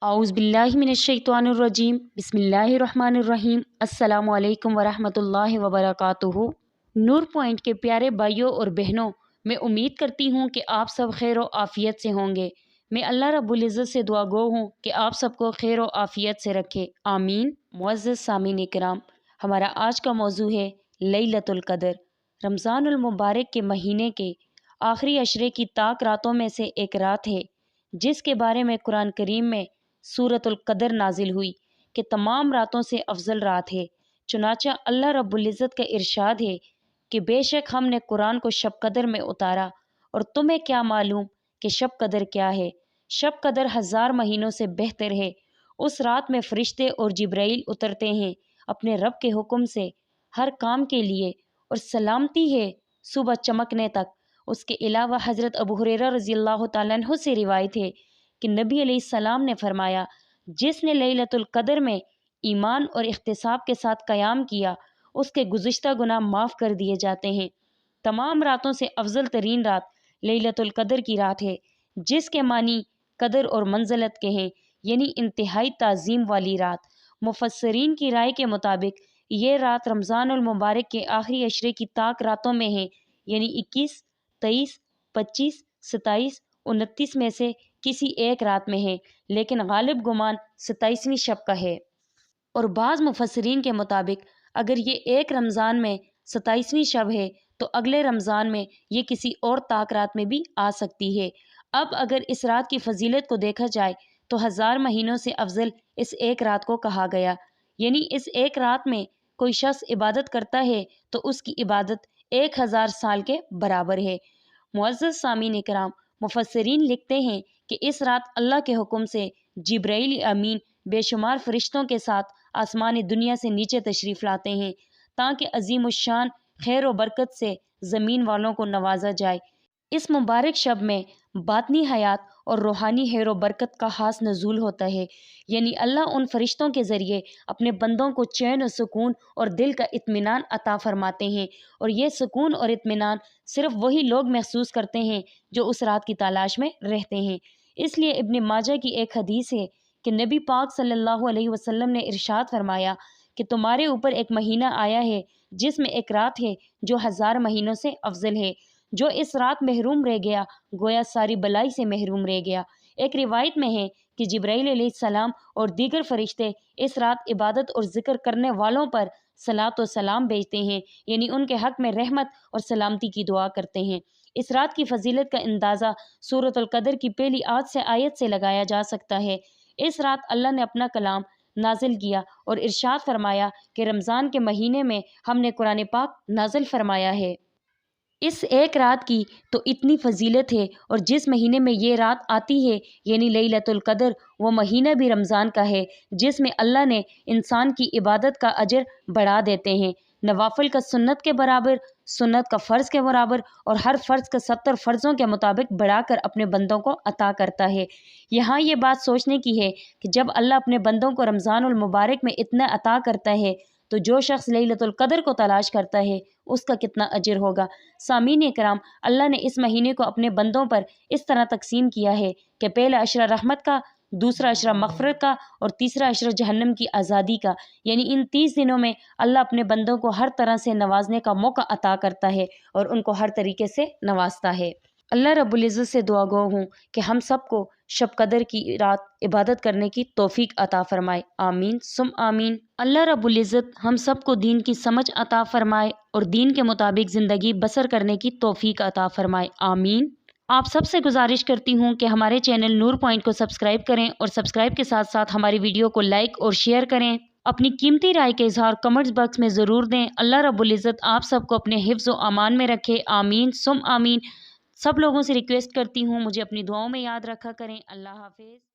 اعوذ باللہ من الشیطان الرجیم، بسم اللہ الرحمن الرحیم۔ السلام علیکم ورحمۃ اللہ وبرکاتہ۔ نور پوائنٹ کے پیارے بھائیوں اور بہنوں، میں امید کرتی ہوں کہ آپ سب خیر و عافیت سے ہوں گے۔ میں اللہ رب العزت سے دعا گو ہوں کہ آپ سب کو خیر و عافیت سے رکھے، آمین۔ معزز سامعین کرام، ہمارا آج کا موضوع ہے لیلۃ القدر۔ رمضان المبارک کے مہینے کے آخری عشرے کی طاق راتوں میں سے ایک رات ہے، جس کے بارے میں قرآن کریم میں سورۃ القدر نازل ہوئی کہ تمام راتوں سے افضل رات ہے۔ چنانچہ اللہ رب العزت کا ارشاد ہے کہ بے شک ہم نے قرآن کو شب قدر میں اتارا، اور تمہیں کیا معلوم کہ شب قدر کیا ہے؟ شب قدر 1000 مہینوں سے بہتر ہے۔ اس رات میں فرشتے اور جبرائیل اترتے ہیں اپنے رب کے حکم سے ہر کام کے لیے، اور سلامتی ہے صبح چمکنے تک۔ اس کے علاوہ حضرت ابو ہریرہ رضی اللہ تعالیٰ عنہ سے روایت ہے کہ نبی علیہ السلام نے فرمایا، جس نے لیلۃ القدر میں ایمان اور احتساب کے ساتھ قیام کیا، اس کے گزشتہ گناہ معاف کر دیے جاتے ہیں۔ تمام راتوں سے افضل ترین رات لیلۃ القدر کی رات ہے، جس کے معنی قدر اور منزلت کے ہیں، یعنی انتہائی تعظیم والی رات۔ مفسرین کی رائے کے مطابق یہ رات رمضان المبارک کے آخری عشرے کی طاق راتوں میں ہے، یعنی 21، 23، 25، 27، 29 میں سے کسی ایک رات میں ہے، لیکن غالب گمان 27ویں شب کا ہے۔ اور بعض مفسرین کے مطابق اگر یہ ایک رمضان میں 27ویں شب ہے تو اگلے رمضان میں یہ کسی اور طاق رات میں بھی آ سکتی ہے۔ اب اگر اس رات کی فضیلت کو دیکھا جائے تو 1000 مہینوں سے افضل اس ایک رات کو کہا گیا، یعنی اس ایک رات میں کوئی شخص عبادت کرتا ہے تو اس کی عبادت 1000 سال کے برابر ہے۔ معزز سامعین کرام، مفسرین لکھتے ہیں کہ اس رات اللہ کے حکم سے جبرائیل امین بے شمار فرشتوں کے ساتھ آسمان دنیا سے نیچے تشریف لاتے ہیں تاکہ عظیم الشان خیر و برکت سے زمین والوں کو نوازا جائے۔ اس مبارک شب میں باطنی حیات اور روحانی خیر و برکت کا خاص نزول ہوتا ہے، یعنی اللہ ان فرشتوں کے ذریعے اپنے بندوں کو چین و سکون اور دل کا اطمینان عطا فرماتے ہیں، اور یہ سکون اور اطمینان صرف وہی لوگ محسوس کرتے ہیں جو اس رات کی تلاش میں رہتے ہیں۔ اس لیے ابن ماجہ کی ایک حدیث ہے کہ نبی پاک صلی اللہ علیہ وسلم نے ارشاد فرمایا کہ تمہارے اوپر ایک مہینہ آیا ہے جس میں ایک رات ہے جو 1000 مہینوں سے افضل ہے۔ جو اس رات محروم رہ گیا گویا ساری بلائی سے محروم رہ گیا۔ ایک روایت میں ہے کہ جبرائیل علیہ السلام اور دیگر فرشتے اس رات عبادت اور ذکر کرنے والوں پر صلاۃ و سلام بھیجتے ہیں، یعنی ان کے حق میں رحمت اور سلامتی کی دعا کرتے ہیں۔ اس رات کی فضیلت کا اندازہ سورۃ القدر کی پہلی آیت سے لگایا جا سکتا ہے۔ اس رات اللہ نے اپنا کلام نازل کیا اور ارشاد فرمایا کہ رمضان کے مہینے میں ہم نے قرآن پاک نازل فرمایا ہے۔ اس ایک رات کی تو اتنی فضیلت ہے، اور جس مہینے میں یہ رات آتی ہے یعنی لیلۃ القدر، وہ مہینہ بھی رمضان کا ہے جس میں اللہ نے انسان کی عبادت کا اجر بڑھا دیتے ہیں۔ نوافل کا سنت کے برابر، سنت کا فرض کے برابر، اور ہر فرض کا 70 فرضوں کے مطابق بڑھا کر اپنے بندوں کو عطا کرتا ہے۔ یہاں یہ بات سوچنے کی ہے کہ جب اللہ اپنے بندوں کو رمضان المبارک میں اتنا عطا کرتا ہے تو جو شخص لیلۃ القدر کو تلاش کرتا ہے اس کا کتنا اجر ہوگا۔ سامعین کرام، اللہ نے اس مہینے کو اپنے بندوں پر اس طرح تقسیم کیا ہے کہ پہلا عشرہ رحمت کا، دوسرا عشرہ مغفرت کا، اور تیسرا عشرہ جہنم کی آزادی کا، یعنی ان 30 دنوں میں اللہ اپنے بندوں کو ہر طرح سے نوازنے کا موقع عطا کرتا ہے اور ان کو ہر طریقے سے نوازتا ہے۔ اللہ رب العزت سے دعا گو ہوں کہ ہم سب کو شب قدر کی رات عبادت کرنے کی توفیق عطا فرمائے، آمین ثم آمین۔ اللہ رب العزت ہم سب کو دین کی سمجھ عطا فرمائے اور دین کے مطابق زندگی بسر کرنے کی توفیق عطا فرمائے، آمین۔ آپ سب سے گزارش کرتی ہوں کہ ہمارے چینل نور پوائنٹ کو سبسکرائب کریں، اور سبسکرائب کے ساتھ ساتھ ہماری ویڈیو کو لائک اور شیئر کریں۔ اپنی قیمتی رائے کا اظہار کمنٹس باکس میں ضرور دیں۔ اللہ رب العزت آپ سب کو اپنے حفظ و امان میں رکھے، آمین ثم آمین۔ سب لوگوں سے ریکویسٹ کرتی ہوں مجھے اپنی دعاؤں میں یاد رکھا کریں۔ اللہ حافظ۔